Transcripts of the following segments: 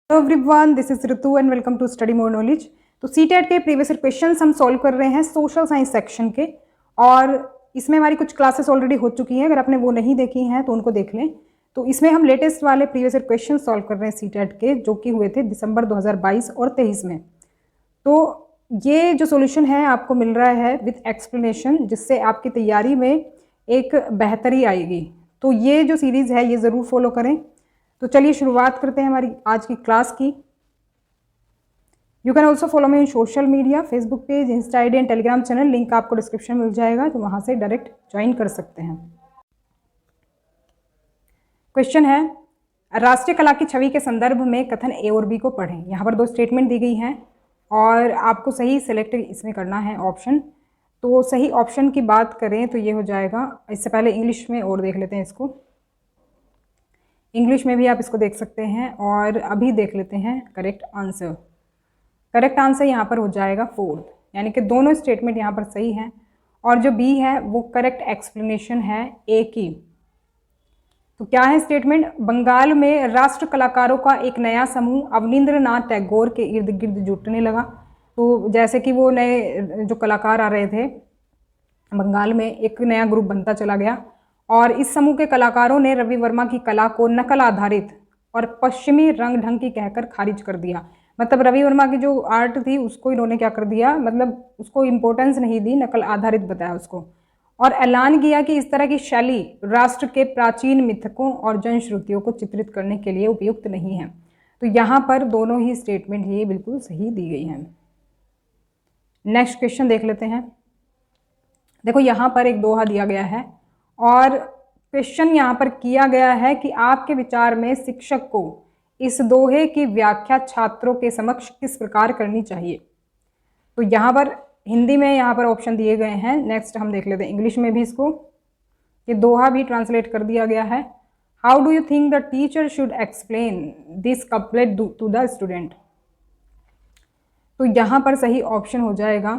Hello everyone, this is Ritu and welcome to study more knowledge. तो CTET के previous year questions हम solve कर रहे हैं सोशल साइंस सेक्शन के, और इसमें हमारी कुछ क्लासेस ऑलरेडी हो चुकी हैं। अगर आपने वो नहीं देखी हैं तो उनको देख लें। तो इसमें हम लेटेस्ट वाले प्रीवियस ईयर क्वेश्चन सॉल्व कर रहे हैं सीटेट के, जो कि हुए थे दिसंबर 2022 और 23 में। तो ये जो सोल्यूशन है आपको मिल रहा है विथ एक्सप्लेनेशन, जिससे आपकी तैयारी में एक बेहतरी आएगी। तो ये जो सीरीज़ है ये ज़रूर फॉलो करें। तो चलिए शुरुआत करते हैं हमारी आज की क्लास की। You can also follow me in social media, Facebook page, Insta ID and Telegram channel. Link आपको डिस्क्रिप्शन में मिल जाएगा, तो वहाँ से डायरेक्ट ज्वाइन कर सकते हैं। क्वेश्चन है, राष्ट्रीय कला की छवि के संदर्भ में कथन ए और बी को पढ़ें। यहाँ पर दो स्टेटमेंट दी गई हैं और आपको सही सेलेक्ट इसमें करना है ऑप्शन। तो सही ऑप्शन की बात करें तो ये हो जाएगा, इससे पहले इंग्लिश में और देख लेते हैं इसको। इंग्लिश में भी आप इसको देख सकते हैं, और अभी देख लेते हैं करेक्ट आंसर। करेक्ट आंसर यहाँ पर हो जाएगा फोर्थ, यानी कि दोनों स्टेटमेंट यहाँ पर सही हैं, और जो बी है वो करेक्ट एक्सप्लेनेशन है ए की। तो क्या है स्टेटमेंट? बंगाल में राष्ट्र कलाकारों का एक नया समूह अवनींद्रनाथ टैगोर के इर्द गिर्द जुटने लगा। तो जैसे कि वो नए जो कलाकार आ रहे थे बंगाल में, एक नया ग्रुप बनता चला गया, और इस समूह के कलाकारों ने रवि वर्मा की कला को नकल आधारित और पश्चिमी रंग ढंग की कहकर खारिज कर दिया। मतलब रवि वर्मा की जो आर्ट थी उसको इन्होंने क्या कर दिया, मतलब उसको इम्पोर्टेंस नहीं दी, नकल आधारित बताया उसको, और ऐलान किया कि इस तरह की शैली राष्ट्र के प्राचीन मिथकों और जनश्रुतियों को चित्रित करने के लिए उपयुक्त नहीं है। तो यहाँ पर दोनों ही स्टेटमेंट ये बिल्कुल सही दी गई हैं। नेक्स्ट क्वेश्चन देख लेते हैं। देखो यहाँ पर एक दोहा दिया गया है, और क्वेश्चन यहाँ पर किया गया है कि आपके विचार में शिक्षक को इस दोहे की व्याख्या छात्रों के समक्ष किस प्रकार करनी चाहिए। तो यहाँ पर हिंदी में यहाँ पर ऑप्शन दिए गए हैं। नेक्स्ट हम देख लेते हैं इंग्लिश में भी इसको, ये दोहा भी ट्रांसलेट कर दिया गया है। How do you think the teacher should explain this couplet to the student. तो यहाँ पर सही ऑप्शन हो जाएगा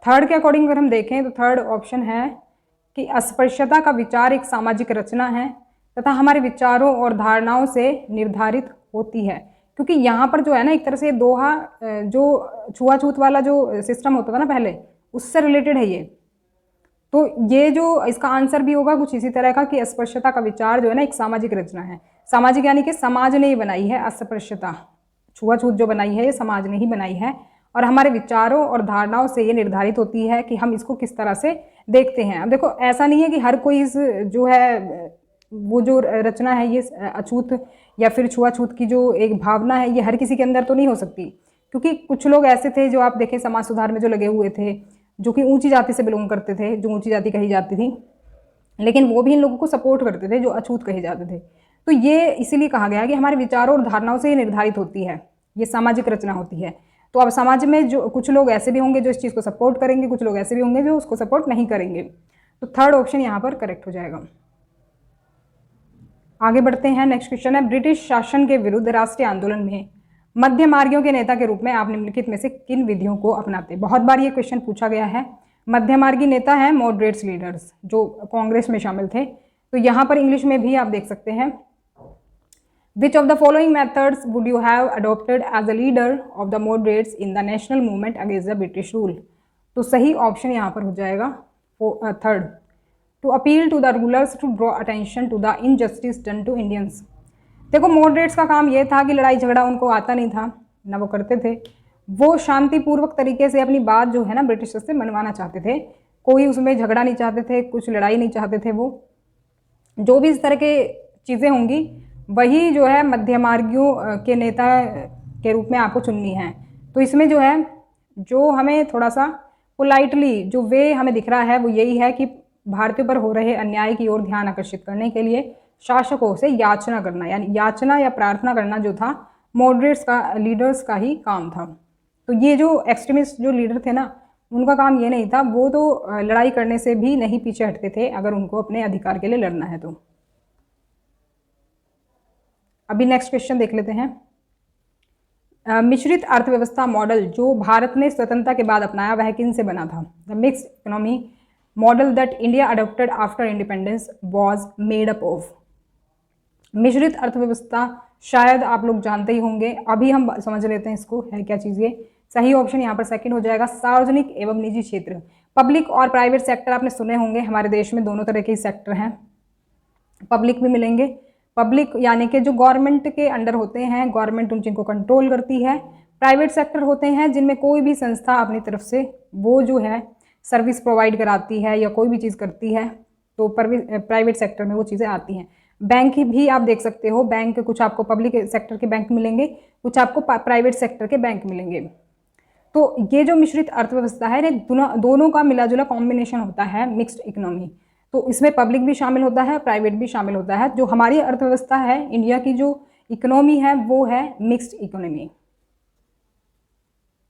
थर्ड के अकॉर्डिंग अगर हम देखें तो थर्ड ऑप्शन है कि अस्पृश्यता का विचार एक सामाजिक रचना है तथा हमारे विचारों और धारणाओं से निर्धारित होती है। क्योंकि यहाँ पर जो है ना, एक तरह से दोहा जो छुआछूत वाला जो सिस्टम होता था ना पहले, उससे रिलेटेड है ये। तो ये जो इसका आंसर भी होगा कुछ इसी तरह का कि अस्पृश्यता का विचार जो है ना एक सामाजिक रचना है। सामाजिक यानी कि समाज ने ही बनाई है अस्पृश्यता, छुआछूत जो बनाई है ये समाज ने ही बनाई है, और हमारे विचारों और धारणाओं से ये निर्धारित होती है कि हम इसको किस तरह से देखते हैं। अब देखो ऐसा नहीं है कि हर कोई इस जो है वो जो रचना है ये अछूत या फिर छुआछूत की जो एक भावना है ये हर किसी के अंदर तो नहीं हो सकती। क्योंकि कुछ लोग ऐसे थे जो आप देखें समाज सुधार में जो लगे हुए थे, जो कि ऊंची जाति से बिलोंग करते थे, जो ऊंची जाति कही जाती थी, लेकिन वो भी इन लोगों को सपोर्ट करते थे जो अछूत कहे जाते थे। तो ये इसीलिए कहा गया कि हमारे विचारों और धारणाओं से ये निर्धारित होती है, ये सामाजिक रचना होती है। तो अब समाज में जो कुछ लोग ऐसे भी होंगे जो इस चीज़ को सपोर्ट करेंगे, कुछ लोग ऐसे भी होंगे जो उसको सपोर्ट नहीं करेंगे। तो थर्ड ऑप्शन यहाँ पर करेक्ट हो जाएगा। आगे बढ़ते हैं। नेक्स्ट क्वेश्चन है, ब्रिटिश शासन के विरुद्ध राष्ट्रीय आंदोलन में मध्य मार्गियों के नेता के रूप में आप निम्नलिखित में से किन विधियों को अपनाते। बहुत बार ये क्वेश्चन पूछा गया है। मध्य मार्गी नेता है मॉडरेट्स लीडर्स, जो कांग्रेस में शामिल थे। तो यहाँ पर इंग्लिश में भी आप देख सकते हैं, Which of the following methods would you have adopted as a leader of the moderates in the national movement against the British rule? तो सही ऑप्शन यहाँ पर हो जाएगा third, to appeal to the rulers to draw attention to the injustice done to Indians. देखो moderates का काम ये था कि लड़ाई झगड़ा उनको आता नहीं था, ना वो करते थे। वो शांतिपूर्वक तरीके से अपनी बात जो है ना ब्रिटिशर्स से मनवाना चाहते थे, कोई उसमें झगड़ा नहीं चाहते थे, कुछ लड़ाई नहीं चाहते थे। वो जो भी इस तरह के चीज़ें होंगी वही जो है मध्यमार्गियों के नेता के रूप में आपको चुननी है। तो इसमें जो है जो हमें थोड़ा सा पोलाइटली जो वे हमें दिख रहा है वो यही है कि भारतीयों पर हो रहे अन्याय की ओर ध्यान आकर्षित करने के लिए शासकों से याचना करना, यानी याचना या प्रार्थना करना जो था मॉडरेट्स का लीडर्स का ही काम था। तो ये जो एक्सट्रीमिस्ट जो लीडर थे ना, उनका काम ये नहीं था, वो तो लड़ाई करने से भी नहीं पीछे हटते थे अगर उनको अपने अधिकार के लिए लड़ना है। तो अभी नेक्स्ट क्वेश्चन देख लेते हैं। मिश्रित अर्थव्यवस्था मॉडल जो भारत ने स्वतंत्रता के बाद अपनाया वह किन से बना था। The mixed economy model that India adopted after independence was made up of. मिश्रित अर्थव्यवस्था शायद आप लोग जानते ही होंगे, अभी हम समझ लेते हैं इसको है क्या चीज़ ये। सही ऑप्शन यहाँ पर सेकंड हो जाएगा, सार्वजनिक एवं निजी क्षेत्र। पब्लिक और प्राइवेट सेक्टर आपने सुने होंगे, हमारे देश में दोनों तरह के सेक्टर हैं, पब्लिक भी मिलेंगे। पब्लिक यानी कि जो गवर्नमेंट के अंडर होते हैं, गवर्नमेंट उन जिनको कंट्रोल करती है। प्राइवेट सेक्टर होते हैं जिनमें कोई भी संस्था अपनी तरफ से वो जो है सर्विस प्रोवाइड कराती है या कोई भी चीज़ करती है, तो प्राइवेट सेक्टर में वो चीज़ें आती हैं। बैंक भी आप देख सकते हो, बैंक कुछ आपको पब्लिक सेक्टर के बैंक मिलेंगे, कुछ आपको प्राइवेट सेक्टर के बैंक मिलेंगे। तो ये जो मिश्रित अर्थव्यवस्था है, दोनों का मिला जुला कॉम्बिनेशन होता है मिक्स्ड इकोनॉमी। तो इसमें पब्लिक भी शामिल होता है, प्राइवेट भी शामिल होता है। जो हमारी अर्थव्यवस्था है, इंडिया की जो इकोनॉमी है, वो है मिक्स्ड इकोनॉमी।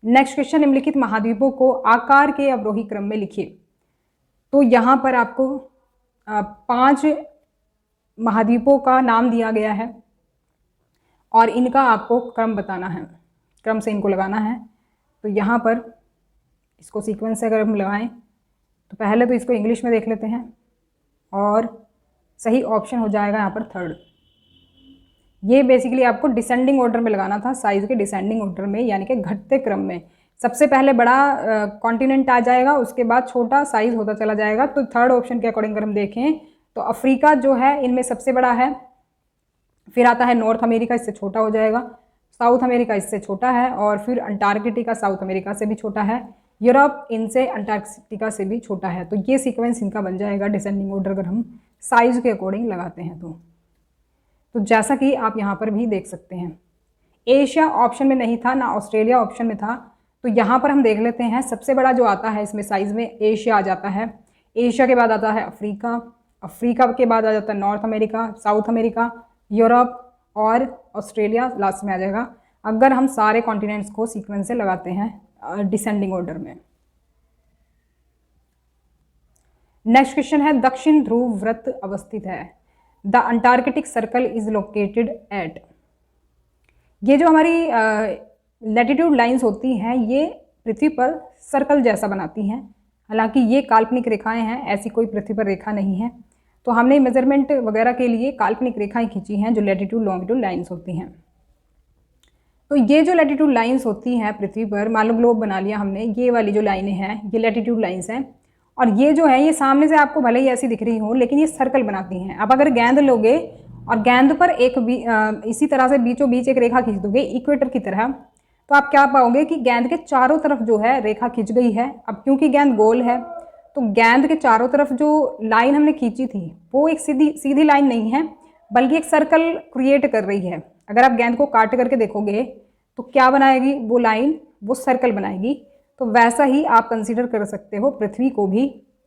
नेक्स्ट क्वेश्चन, निम्नलिखित महाद्वीपों को आकार के अवरोही क्रम में लिखिए। तो यहाँ पर आपको 5 महाद्वीपों का नाम दिया गया है और इनका आपको क्रम बताना है, क्रम से इनको लगाना है। तो यहाँ पर इसको सीक्वेंस से अगर हम लगाएं तो पहले तो इसको इंग्लिश में देख लेते हैं और सही ऑप्शन हो जाएगा यहाँ पर थर्ड। ये बेसिकली आपको डिसेंडिंग ऑर्डर में लगाना था, साइज़ के डिसेंडिंग ऑर्डर में, यानी कि घटते क्रम में। सबसे पहले बड़ा कॉन्टिनेंट आ जाएगा, उसके बाद छोटा साइज़ होता चला जाएगा। तो थर्ड ऑप्शन के अकॉर्डिंग अगर हम देखें तो अफ्रीका जो है इनमें सबसे बड़ा है, फिर आता है नॉर्थ अमेरिका, इससे छोटा हो जाएगा, साउथ अमेरिका इससे छोटा है, और फिर अंटार्कटिका साउथ अमेरिका से भी छोटा है, यूरोप इनसे अंटार्कटिका से भी छोटा है। तो ये सीक्वेंस इनका बन जाएगा डिसेंडिंग ऑर्डर अगर हम साइज़ के अकॉर्डिंग लगाते हैं तो जैसा कि आप यहाँ पर भी देख सकते हैं। एशिया ऑप्शन में नहीं था, ना ऑस्ट्रेलिया ऑप्शन में था, तो यहाँ पर हम देख लेते हैं। सबसे बड़ा जो आता है इसमें साइज़ में एशिया आ जाता है, एशिया के बाद आता है अफ्रीका, अफ्रीका के बाद आ जाता है north America, south America, Europe और ऑस्ट्रेलिया लास्ट में आ जाएगा, अगर हम सारे कॉन्टिनेंट्स को सीक्वेंस से लगाते हैं डिसेंडिंग ऑर्डर में। नेक्स्ट क्वेश्चन है, दक्षिण ध्रुव वृत्त अवस्थित है, the Antarctic circle is located at. ये जो हमारी लैटिट्यूड लाइंस होती हैं, ये पृथ्वी पर सर्कल जैसा बनाती हैं, हालांकि ये काल्पनिक रेखाएं हैं, ऐसी कोई पृथ्वी पर रेखा नहीं है। तो हमने मेजरमेंट वगैरह के लिए काल्पनिक रेखाएं खींची हैं जो लैटिट्यूड लॉन्गिट्यूड लाइंस होती हैं। तो ये जो लैटिट्यूड लाइंस होती हैं पृथ्वी पर, मान लो ग्लोब बना लिया हमने, ये वाली जो लाइनें हैं ये लैटिट्यूड लाइंस हैं, और ये जो है ये सामने से आपको भले ही ऐसी दिख रही हो लेकिन ये सर्कल बनाती हैं। अब अगर गेंद लोगे और गेंद पर इसी तरह से बीचों बीच एक रेखा खींच दोगे इक्वेटर की तरह, तो आप क्या पाओगे कि गेंद के चारों तरफ जो है रेखा खींच गई है। अब क्योंकि गेंद गोल है तो गेंद के चारों तरफ जो लाइन हमने खींची थी वो एक सीधी लाइन नहीं है, बल्कि एक सर्कल क्रिएट कर रही है। अगर आप गेंद को काट करके देखोगे तो क्या बनाएगी वो लाइन, वो सर्कल बनाएगी। तो वैसा ही आप कंसीडर कर सकते हो पृथ्वी को भी,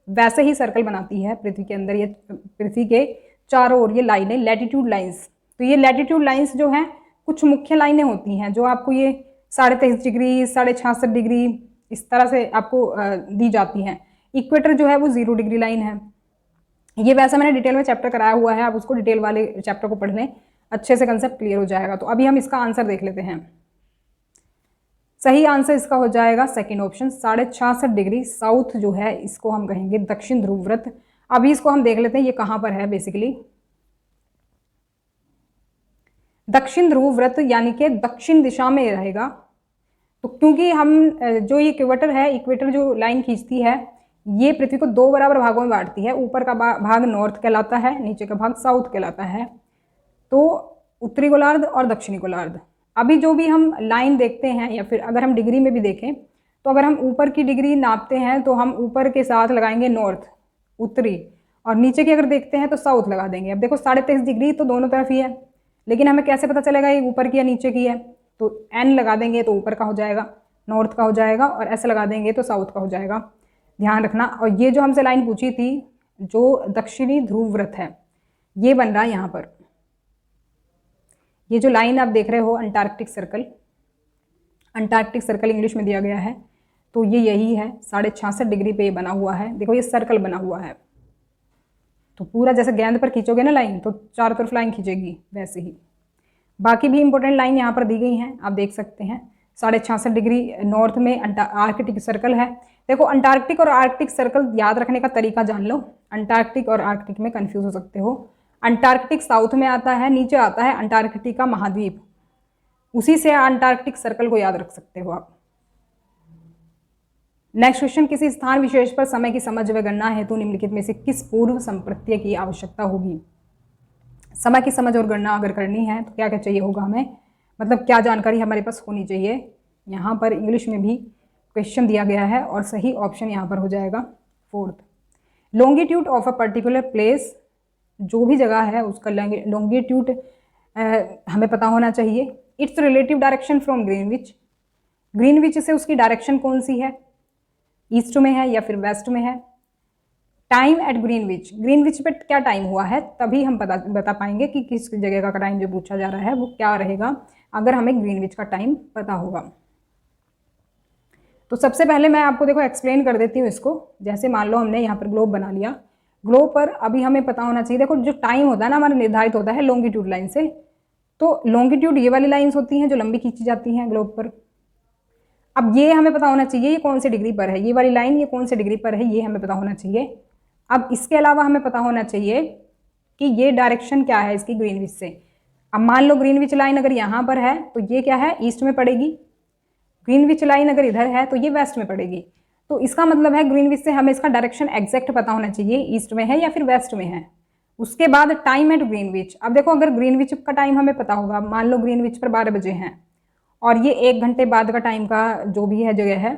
वैसे ही सर्कल बनाती है पृथ्वी के अंदर, ये पृथ्वी के चारों ओर ये लाइनें लैटिट्यूड लाइंस। तो ये लैटिट्यूड लाइंस जो हैं कुछ मुख्य लाइनें होती हैं जो आपको ये 23.5 डिग्री, 66.5 डिग्री इस तरह से आपको दी जाती हैं। इक्वेटर जो है वो 0 डिग्री लाइन है। ये वैसा मैंने डिटेल में चैप्टर कराया हुआ है, आप उसको डिटेल वाले चैप्टर को पढ़ लें, अच्छे से कंसेप्ट क्लियर हो जाएगा। तो अभी हम इसका आंसर देख लेते हैं। सही आंसर इसका हो जाएगा सेकंड ऑप्शन, 66.5 डिग्री साउथ जो है इसको हम कहेंगे दक्षिण ध्रुव वृत्त। अभी इसको हम देख लेते हैं ये कहाँ पर है। बेसिकली दक्षिण ध्रुव वृत्त यानी कि दक्षिण दिशा में रहेगा। तो क्योंकि हम जो ये इक्वेटर है, इक्वेटर जो लाइन खींचती है ये पृथ्वी को 2 बराबर भागों में बांटती है। ऊपर का भाग नॉर्थ कहलाता है, नीचे का भाग साउथ कहलाता है। तो उत्तरी गोलार्ध और दक्षिणी गोलार्ध। अभी जो भी हम लाइन देखते हैं या फिर अगर हम डिग्री में भी देखें तो अगर हम ऊपर की डिग्री नापते हैं तो हम ऊपर के साथ लगाएंगे नॉर्थ उत्तरी, और नीचे की अगर देखते हैं तो साउथ लगा देंगे। अब देखो 23.5 डिग्री तो दोनों तरफ ही है, लेकिन हमें कैसे पता चलेगा ये ऊपर की या नीचे की है। तो एन लगा देंगे तो ऊपर का हो जाएगा, नॉर्थ का हो जाएगा, और ऐसे लगा देंगे तो साउथ का हो जाएगा, ध्यान रखना। और ये जो हमसे लाइन पूछी थी जो दक्षिणी ध्रुव वृत्त है ये बन रहा है यहाँ पर। ये जो लाइन आप देख रहे हो Antarctic circle, Antarctic circle English में दिया गया है, तो ये यही है 66.5 डिग्री पे ये बना हुआ है। देखो ये सर्कल बना हुआ है, तो पूरा जैसे गेंद पर खींचोगे ना लाइन तो चारों तरफ लाइन खींचेगी, वैसे ही बाकी भी इंपॉर्टेंट लाइन यहाँ पर दी गई हैं, आप देख सकते हैं। 66.5 डिग्री नॉर्थ में आर्कटिक सर्कल है। देखो अंटार्कटिक और आर्कटिक सर्कल याद रखने का तरीका जान लो, अंटार्कटिक और आर्कटिक में कंफ्यूज हो सकते हो। अंटार्कटिक साउथ में आता है, नीचे आता है अंटार्कटिका महाद्वीप, उसी से अंटार्कटिक सर्कल को याद रख सकते हो आप। नेक्स्ट क्वेश्चन, किसी स्थान विशेष पर समय की समझ व गणना हेतु निम्नलिखित में से किस पूर्व संप्रत्यय की आवश्यकता होगी। समय की समझ और गणना अगर करनी है तो क्या क्या चाहिए होगा हमें, मतलब क्या जानकारी हमारे पास होनी चाहिए। यहाँ पर इंग्लिश में भी क्वेश्चन दिया गया है और सही ऑप्शन यहाँ पर हो जाएगा fourth. Longitude of a particular place, जो भी जगह है उसका लॉन्गिट्यूड हमें पता होना चाहिए। It's relative direction from Greenwich, Greenwich से उसकी डायरेक्शन कौन सी है, ईस्ट में है या फिर वेस्ट में है। टाइम एट ग्रीनविच, ग्रीनविच पे क्या टाइम हुआ है, तभी हम बता पाएंगे कि किस जगह का टाइम जो पूछा जा रहा है वो क्या रहेगा, अगर हमें ग्रीनविच का टाइम पता होगा। तो सबसे पहले मैं आपको देखो एक्सप्लेन कर देती हूँ इसको। जैसे मान लो हमने यहाँ पर ग्लोब बना लिया, ग्लोब पर अभी हमें पता होना चाहिए, देखो जो टाइम होता है ना हमारा निर्धारित होता है लॉन्गिट्यूड लाइन से। तो लॉन्गिट्यूड ये वाली लाइंस होती हैं जो लंबी खींची जाती हैं ग्लोब पर। अब ये हमें पता होना चाहिए ये कौन से डिग्री पर है, ये वाली लाइन ये कौन से डिग्री पर है, ये हमें पता होना चाहिए। अब इसके अलावा हमें पता होना चाहिए कि ये डायरेक्शन क्या है इसकी ग्रीनविच से। अब मान लो ग्रीनविच लाइन अगर यहाँ पर है तो ये क्या है, ईस्ट में पड़ेगी। ग्रीनविच लाइन अगर इधर है तो ये वेस्ट में पड़ेगी। तो इसका मतलब है ग्रीनविच से हमें इसका डायरेक्शन एग्जैक्ट पता होना चाहिए, ईस्ट में है या फिर वेस्ट में है। उसके बाद टाइम एट ग्रीनविच, अब देखो अगर ग्रीनविच का टाइम हमें पता होगा, मान लो ग्रीनविच पर 12 बजे हैं और ये 1 घंटे बाद का टाइम का जो भी है जगह है,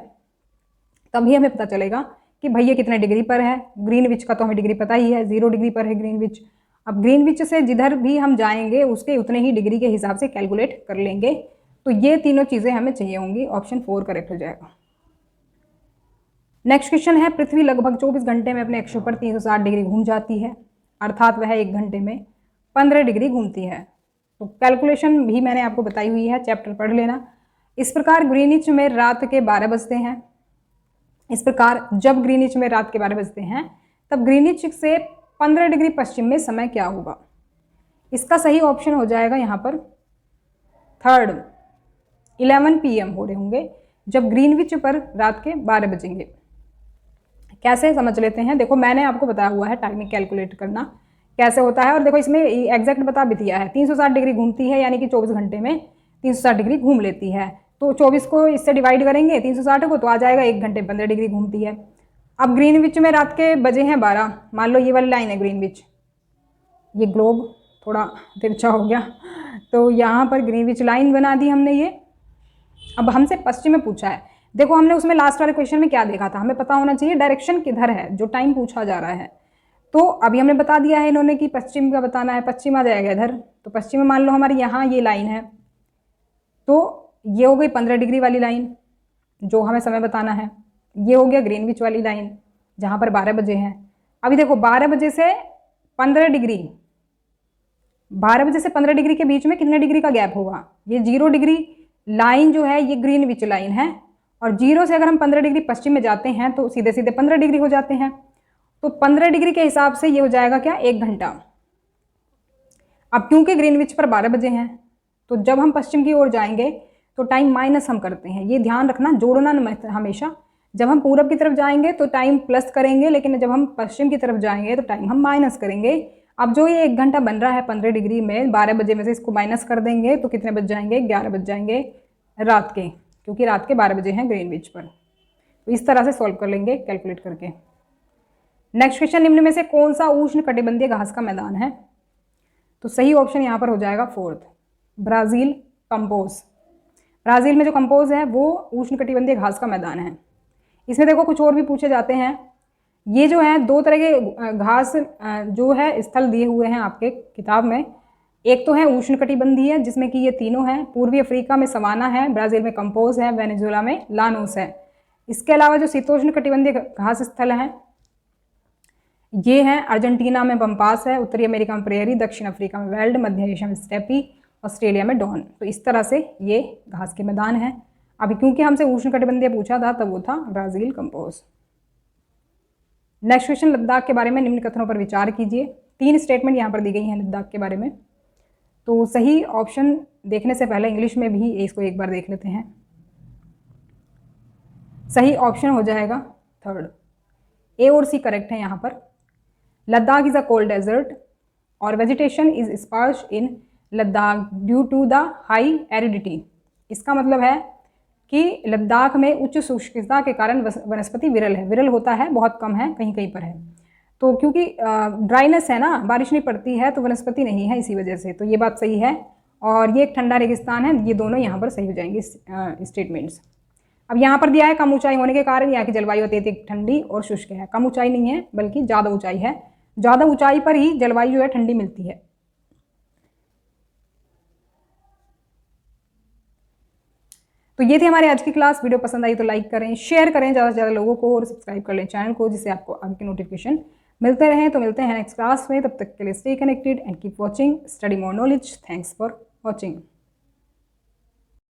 तभी हमें पता चलेगा कि भैया कितने डिग्री पर है। ग्रीनविच का तो हमें डिग्री पता ही है, 0 डिग्री पर है ग्रीनविच। अब ग्रीनविच से जिधर भी हम जाएंगे उसके उतने ही डिग्री के हिसाब से कैलकुलेट कर लेंगे। तो ये तीनों चीज़ें हमें चाहिए होंगी, ऑप्शन 4 करेक्ट हो जाएगा। नेक्स्ट क्वेश्चन है, पृथ्वी लगभग 24 घंटे में अपने अक्ष पर 360 डिग्री घूम जाती है, अर्थात वह 1 घंटे में 15 डिग्री घूमती है। तो कैलकुलेशन भी मैंने आपको बताई हुई है, चैप्टर पढ़ लेना। इस प्रकार ग्रीनिच में रात के 12 बजते हैं, इस प्रकार जब ग्रीनिच में रात के 12 बजते हैं तब ग्रीनिच से 15 डिग्री पश्चिम में समय क्या होगा। इसका सही ऑप्शन हो जाएगा यहाँ पर थर्ड, 11 PM हो रहे होंगे जब ग्रीनविच पर रात के 12 बजेंगे। कैसे समझ लेते हैं, देखो मैंने आपको बताया हुआ है टाइमिंग कैलकुलेट करना कैसे होता है, और देखो इसमें एग्जैक्ट बता भी दिया है। 360 डिग्री घूमती है यानी कि 24 घंटे में 360 डिग्री घूम लेती है। तो 24 को इससे डिवाइड करेंगे 360 को, तो आ जाएगा 1 घंटे 15 डिग्री घूमती है। अब ग्रीनविच में रात के बजे हैं 12, मान लो ये वाली लाइन है ग्रीनविच, ये ग्लोब थोड़ा तिरछा हो गया, तो यहाँ पर ग्रीनविच लाइन बना दी हमने ये। अब हमसे पश्चिम में पूछा है, देखो हमने उसमें लास्ट वाले क्वेश्चन में क्या देखा था, हमें पता होना चाहिए डायरेक्शन किधर है, जो टाइम पूछा जा रहा है। तो अभी हमने बता दिया है इन्होंने कि पश्चिम का बताना है, पश्चिम आ जाएगा इधर। तो पश्चिम में मान लो हमारी यहाँ ये लाइन है, तो ये हो गई 15 डिग्री वाली लाइन जो हमें समय बताना है। ये हो गया ग्रीनविच वाली लाइन जहाँ पर 12 बजे हैं। अभी देखो 12 बजे से 15 डिग्री, 12 बजे से 15 डिग्री के बीच में कितने डिग्री का गैप होगा, ये 0 डिग्री लाइन जो है ये ग्रीनविच लाइन है, और 0 से अगर हम 15 डिग्री पश्चिम में जाते हैं तो सीधे सीधे 15 डिग्री हो जाते हैं। तो 15 डिग्री के हिसाब से ये हो जाएगा क्या, 1 घंटा। अब क्योंकि ग्रीनविच पर 12 बजे हैं तो जब हम पश्चिम की ओर जाएंगे तो टाइम माइनस हम करते हैं, ये ध्यान रखना, जोड़ना हमेशा। जब हम पूरब की तरफ जाएंगे तो टाइम प्लस करेंगे, लेकिन जब हम पश्चिम की तरफ जाएंगे तो टाइम हम माइनस करेंगे। अब जो ये 1 घंटा बन रहा है 15 डिग्री में, 12 बजे में से इसको माइनस कर देंगे तो कितने बज जाएंगे, 11 बज जाएंगे रात के, क्योंकि रात के 12 बजे हैं ग्रीनविच पर। तो इस तरह से सॉल्व कर लेंगे कैलकुलेट करके। नेक्स्ट क्वेश्चन, निम्न में से कौन सा उष्ण कटिबंधीय घास का मैदान है। तो सही ऑप्शन यहाँ पर हो जाएगा फोर्थ, ब्राज़ील कंपोज। ब्राज़ील में जो कंपोज है वो उष्ण कटिबंधीय घास का मैदान है। इसमें देखो कुछ और भी पूछे जाते हैं। ये जो है 2 तरह के घास जो है स्थल दिए हुए हैं आपके किताब में। एक तो है उष्ण कटिबंधीय जिसमें कि ये तीनों हैं, पूर्वी अफ्रीका में सवाना है, ब्राज़ील में कंपोज है, वेनेजुएला में लानोस है। इसके अलावा जो शीतोष्ण कटिबंधीय घास स्थल हैं ये हैं, अर्जेंटीना में पम्पास है, उत्तरी अमेरिका में प्रेयरी, दक्षिण अफ्रीका में वेल्ड, मध्य एशिया में स्टेपी, ऑस्ट्रेलिया में डॉन। तो इस तरह से ये घास के मैदान हैं। अभी क्योंकि हमसे उष्ण कटिबंधीय पूछा था तब वो था Brazil compose. Next question, Ladakh के बारे में निम्न कथनों पर विचार कीजिए। 3 स्टेटमेंट यहाँ पर दी गई हैं लद्दाख के बारे में। तो सही ऑप्शन देखने से पहले इंग्लिश में भी इसको एक बार देख लेते हैं। सही ऑप्शन हो जाएगा थर्ड, ए और सी करेक्ट है यहाँ पर। Ladakh is a cold desert और vegetation is sparse in Ladakh due to the high aridity. इसका मतलब है कि लद्दाख में उच्च शुष्कता के कारण वनस्पति विरल है। विरल होता है, बहुत कम है, कहीं कहीं पर है। तो क्योंकि ड्राइनेस है ना, बारिश नहीं पड़ती है, तो वनस्पति नहीं है इसी वजह से। तो ये बात सही है। और ये एक ठंडा रेगिस्तान है, ये दोनों यहाँ पर सही हो जाएंगे स्टेटमेंट्स। अब यहाँ पर दिया है कम ऊंचाई होने के कारण यहाँ की जलवायु अत्यधिक ठंडी और शुष्क है। कम ऊंचाई नहीं है बल्कि ज़्यादा ऊंचाई है। ज़्यादा ऊंचाई पर ही जलवायु जो है ठंडी मिलती है। तो ये थी हमारी आज की क्लास। वीडियो पसंद आई तो लाइक करें, शेयर करें ज़्यादा से ज़्यादा लोगों को, और सब्सक्राइब कर लें चैनल को, जिससे आपको आगे के नोटिफिकेशन मिलते रहें। तो मिलते हैं नेक्स्ट क्लास में, तब तक के लिए stay connected and keep watching study more knowledge. Thanks for watching.